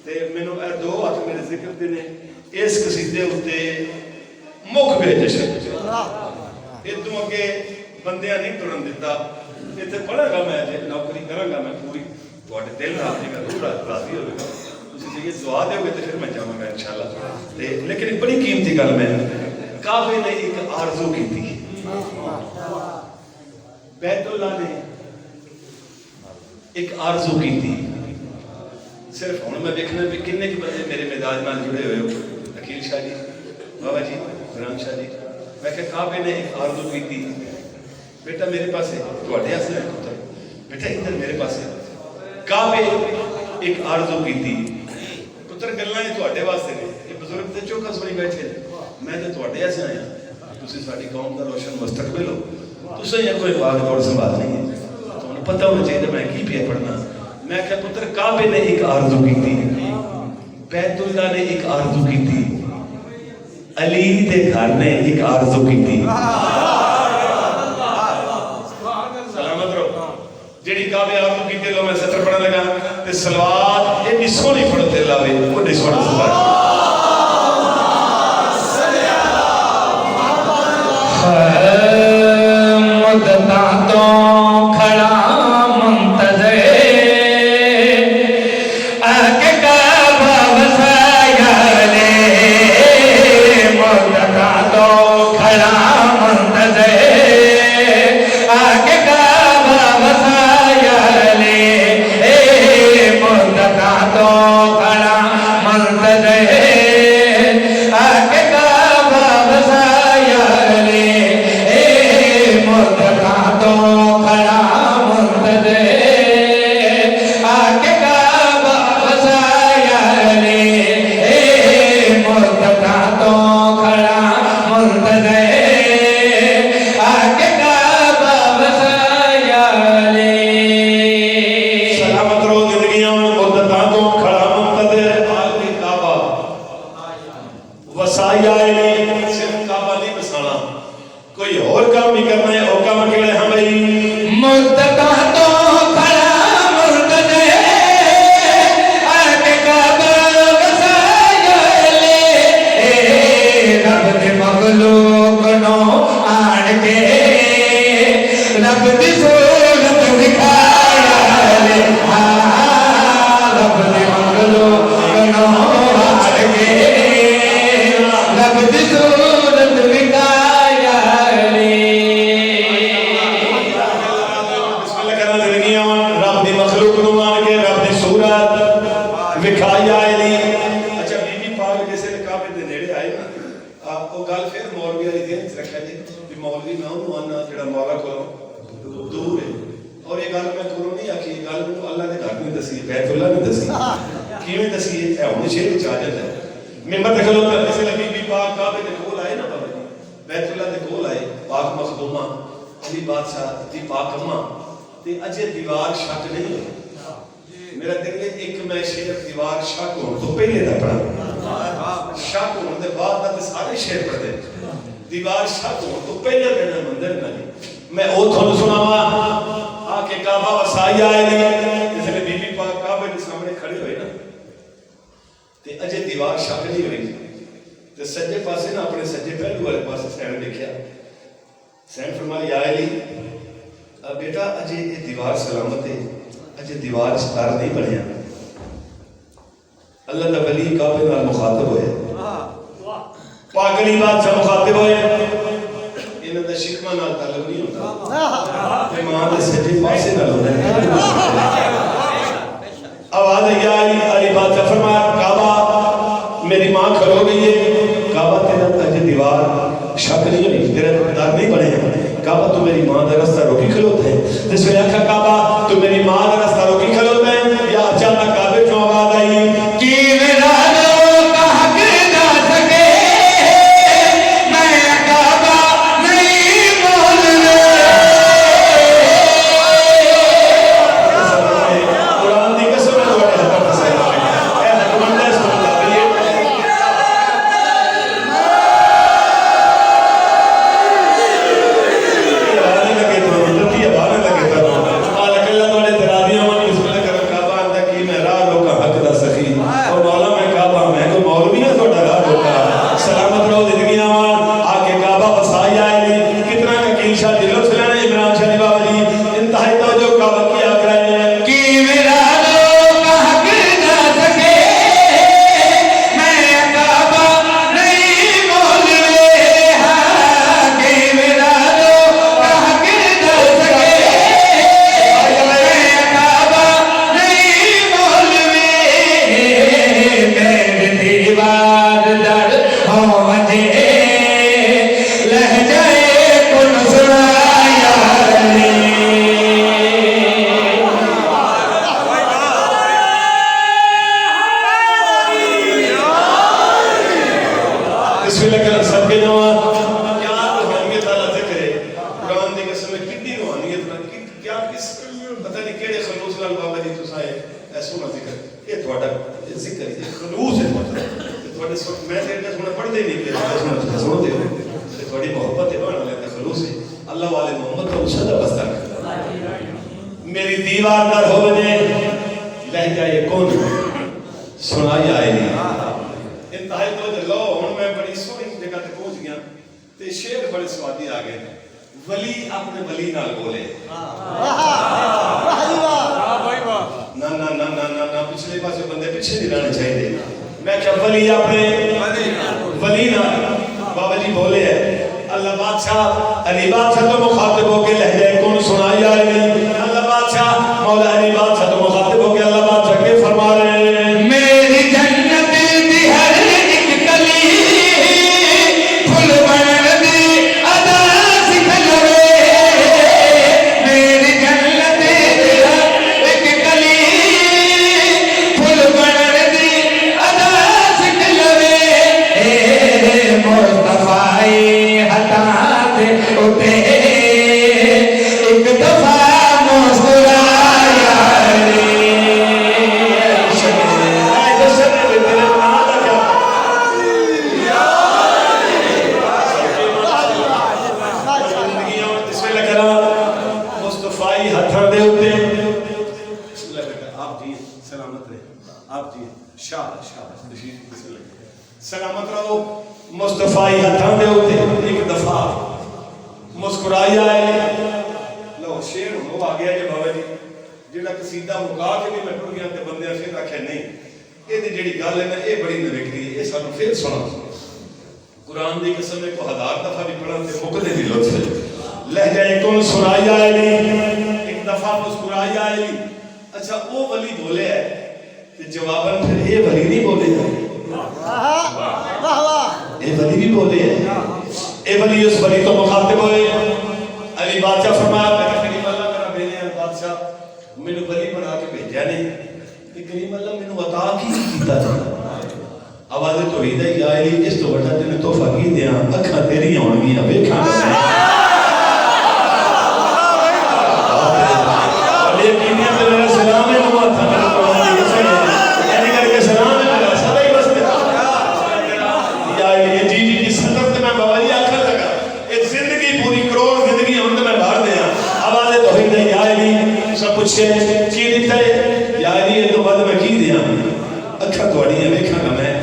تے مینوں اے دو ہاتھ میرے ذکر دے نے اس قصیدے اتے مک گئے جشن ادوں اگے بندیاں نہیں ٹرن دیتا اتنے پڑھا گا میں نوکری کرا گا میں پوری تھوڑے دل راضی گا روح راضی ہوگا تسی جے یہ دعا دے ہوگے تو پھر میں جاواں گا انشاءاللہ لیکن ایک بڑی قیمتی گل میں کعبے نے ایک آرزو کی تھی بیت اللہ نے ایک آرزو کی تھی صرف ہوں میں دیکھنا بھی کنے کی بندے میرے مزاج نال جڑے ہوئے ہو عقیل شاہ جی بابا جی عمران شاہ جی میں کہ کعبے نے ایک آرزو کی تھی بیٹا میرے پاس ہے تواڈے واسطے پتر بیٹا ادھر میرے پاس ہے کعبے ایک آرزو کی تھی پتر گلاں تواڈے واسطے نے یہ بزرگ تے چوکا سوئی بیٹھے میں تے تواڈے واسطے آیا تسی ساڈی قوم دا روشن مستقبل ہو تساں یہ کوئی باغ دوڑ سنبھال نہیں ہے تمہیں پتہ ہونا چاہیے میں کی پیا پڑھنا میں کہ پتر کعبے نے ایک آرزو کی تھی بیت اللہ نے ایک آرزو کی تھی علی دے گھر نے ایک آرزو کی تھی سلامت رہو جیڑی کعبے آرزو کی تھی لو میں سطر پڑھنے لگا تے سلوات ایڈی سونی پڑھتے لاوے بڑی سونا سلوات مدتاں تو کھڑا منتظر ذکر ہے خلوص ہے تھوڑے میں تے سونا پڑھتے ہی نہیں پے سنتے ہو تے تھوڑی محبت ہے بنا لیتا خلوص ہے اللہ والے محمد کو صدا بستا میری دیوار در ہونے لہجہ یہ کون سنائی آئے نہیں انتہائی تو لو ہن میں بڑی سونی جگہ تے پہنچ گیا تے شعر بڑے سوادی آ گئے ولی اپنے ولی نال بولے نا نا نا نا نا نا پچھلے پاسے بندے پیچھے نہیں رہنے چاہیے میں کیا ولی اپنے ولی نال بابا جی بولے ہیں اللہ بادشاہ علی بادشاہ تو مخاطب ہو کے لہجہ کون سنائی آئے نہیں اللہ بادشاہ مولا علی بادشاہ تو مخاطب ہو کے اللہ بادشاہ کے فرما رہے ہیں میری جنت دی ہر ایک کلی پھول بن دی ادا سکھلوے میری جنت دی ہر ایک کلی پھول بن دی ادا سکھلوے اے مصطفی ہٹا دے اٹھے ایک دفعہ سلامت رہو مصطفی ہتھاں دے اوتے ایک دفعہ مسکرائی آئے لو شعر ہو آ گیا جی بابا جی جڑا قصیدہ مکا کے بھی میں ٹر گیا تے بندے پھر آکھیا نہیں اے دی جڑی گل ہے نا اے بڑی نوکری ہے اے سانوں پھر سنا قرآن دی قسم کو ہزار دفعہ بھی پڑھن تے مکدے دی لطف ہے لہجہ کون سنائی آئے نہیں ایک دفعہ مسکرائی آئے نہیں اچھا او ولی بولے ہے تے جواباً پھر اے ولی نہیں بولے ہے اے ولی بھی بولے ہیں اے ولی اس ولی تو مخاطب ہوئے علی بادشاہ فرمایا میں کریم اللہ میرا بینے ہیں بادشاہ میں نے ولی بنا کے بھیجا نہیں کہ کریم اللہ میں نے عطا کی کیتا تھا آواز توحید ہے یا علی اس تو بڑا تینے تحفہ کی دیا اکھا تیری ہونگیاں ویکھاں اور یہ کینیاں تو میرا سلام ہے وہ تھا میرا قرآن کی قسم ہے یعنی کر کے سلام ہے میرا سدا ہی بس یہ جی جی جی صدر تے میں بابا جی آکھر لگا ایک زندگی پوری کروڑ زندگی ہوں تے میں باہر دیا آواز توحید ہے یا علی سب پوچھے کی دیتا ہے یا علی یہ تو بعد میں کی دیا اکھا تواڑی ہے ویکھاں گا میں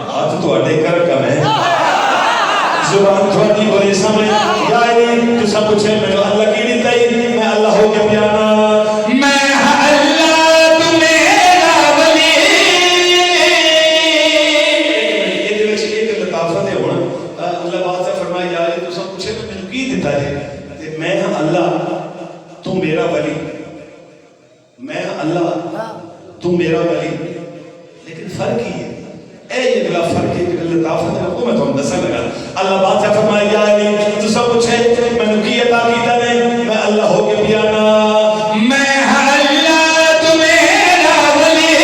ہاتھ تواڑے کر کا میں زبان تواڑی بڑے سامنے یا علی تو سب پوچھے میں اللہ کی دیتا ہے میں اللہ ہو کے پیانا میں میں اللہ تو میرا ولی میں اللہ تو میرا ولی لیکن فرق ہی ہے اے یہ گلا فرق ہے کہ اللہ تعالیٰ نے کو میں تو دسا لگا اللہ بات سے فرمایا یا علی تو سب کچھ ہے میں نے کی عطا کیتا نہیں میں اللہ ہو کے پیانا میں اللہ تو میرا ولی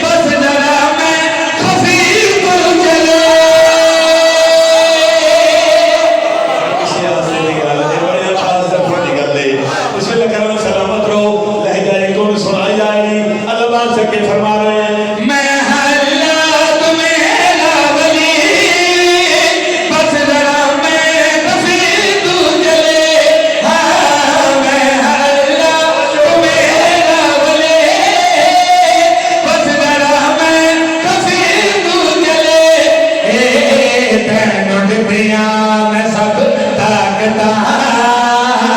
بس ذرا میں خفیف کو چلو سلامت رہو لہجہ کون سنائی جائے نہیں اللہ بات سے کہ فرما رہے ہیں میں اللہ تمہیں ولی بس ذرا میں کفی تو جلے ہاں میں اللہ تمہیں ولی بس ذرا میں کفی تو جلے اے تینوں ڈبیاں میں سب طاقتاں میں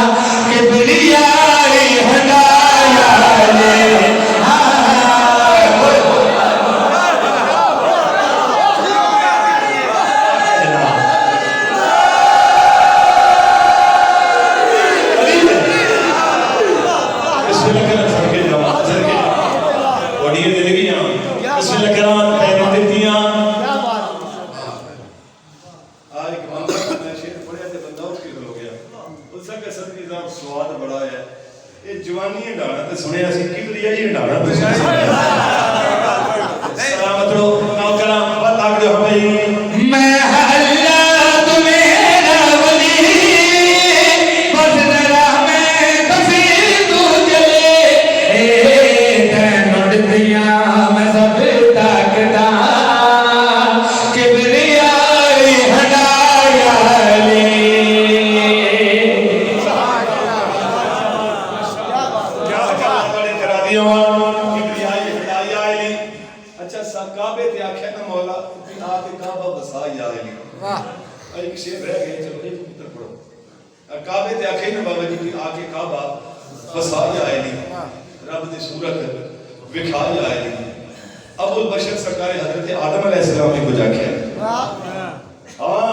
اچھا کعبے تے آکھیا نا مولا کہ آ کے کعبہ بسا یا علی واہ ایک شعر رہ گئے چلو ایک پتر پڑھو کعبے تے آکھیا نا بابا جی کہ آ کے کعبہ بسا یا علی رب دی صورت وکھا یا علی ابو البشر سرکار حضرت آدم علیہ السلام نے کچھ آکھیا ہاں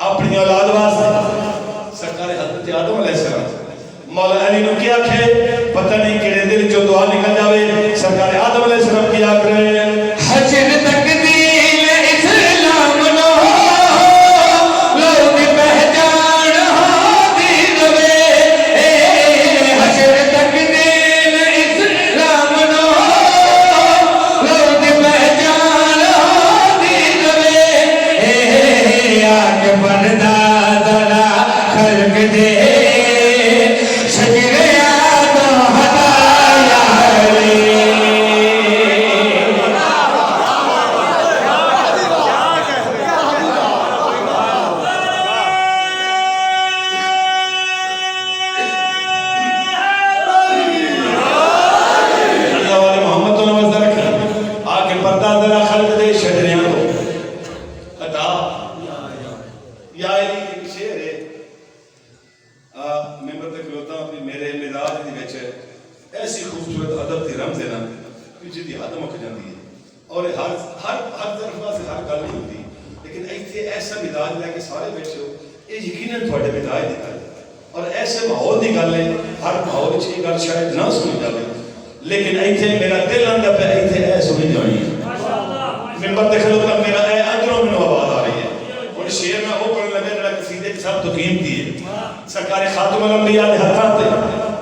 اپنی اولاد واسطے سرکار حضرت آدم علیہ السلام مولا علی نو کیا کہے پتہ نہیں کہڑے دل جو دعا نکل جاوے سرکار آدم علیہ السلام کیا کرے حشر تک دین اسلام نو لوگ پہچان دین وے حشر تک دین اسلام نو لوگ پہچان دین وے آگ بردہ ذرا خلق دے لیکن ایتھے میرا دل اندر پہ ایتھے اے سنی جانی ممبر دکھلو تب میرا اے اندروں میں آواز آ رہی ہے اور شعر میں وہ پڑھنے لگے جڑا قصیدے کے سب تو قیمتی ہے سرکار خاتم الانبیاء دے ہتھاں تے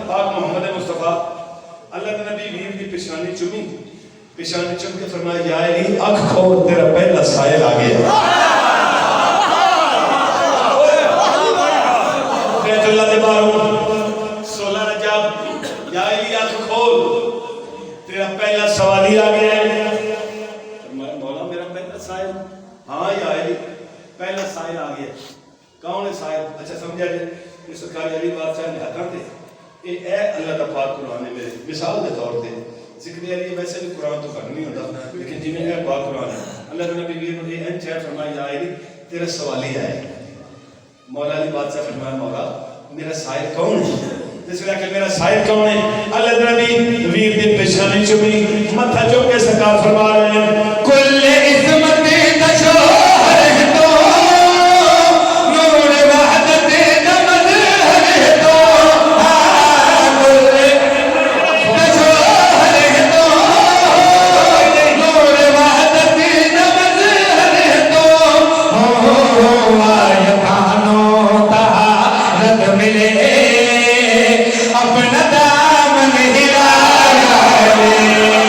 پاک محمد مصطفیٰ اللہ کے نبی ویر دی پیشانی چومی پیشانی چوم کے فرمایا یا علی اکھ کھول تیرا پہلا سائل آ گیا بیت اللہ دے باروں 16 رجب یا علی اکھ کھول تیرا پہلا سوالی آ گیا ہے مولا میرا پہلا سائل ہاں یا علی پہلا سائل آ گیا کون ہے سائل اچھا سمجھا جائے کہ سرکار علی بادشاہ نے ہاتھاں تے اے اللہ کا پاک قرآن ہے میرے مثال دے طور تے ذکر علی ویسے بھی قرآن تو کرنی ہوتا لیکن جی میں اے پاک قرآن ہے اللہ کے نبی ویر نے ان چاہ فرمایا یا علی تیرا سوالی آئے مولا علی بادشاہ فرمایا مولا میرا سائل کون ہے جس لئے کہ میرا سائل کون ہے اللہ نبی ویر دی پیشانی چمی متھا چوم کے سرکار فرما رہے ہیں کل عظمت تشوہر ہے تو نور وحدت نمد ہے تو کل تشوہر ہے تو نور وحدت نمد ہے تو آئے کانوں طہارت ملے اپنا دامن ہلایا ہے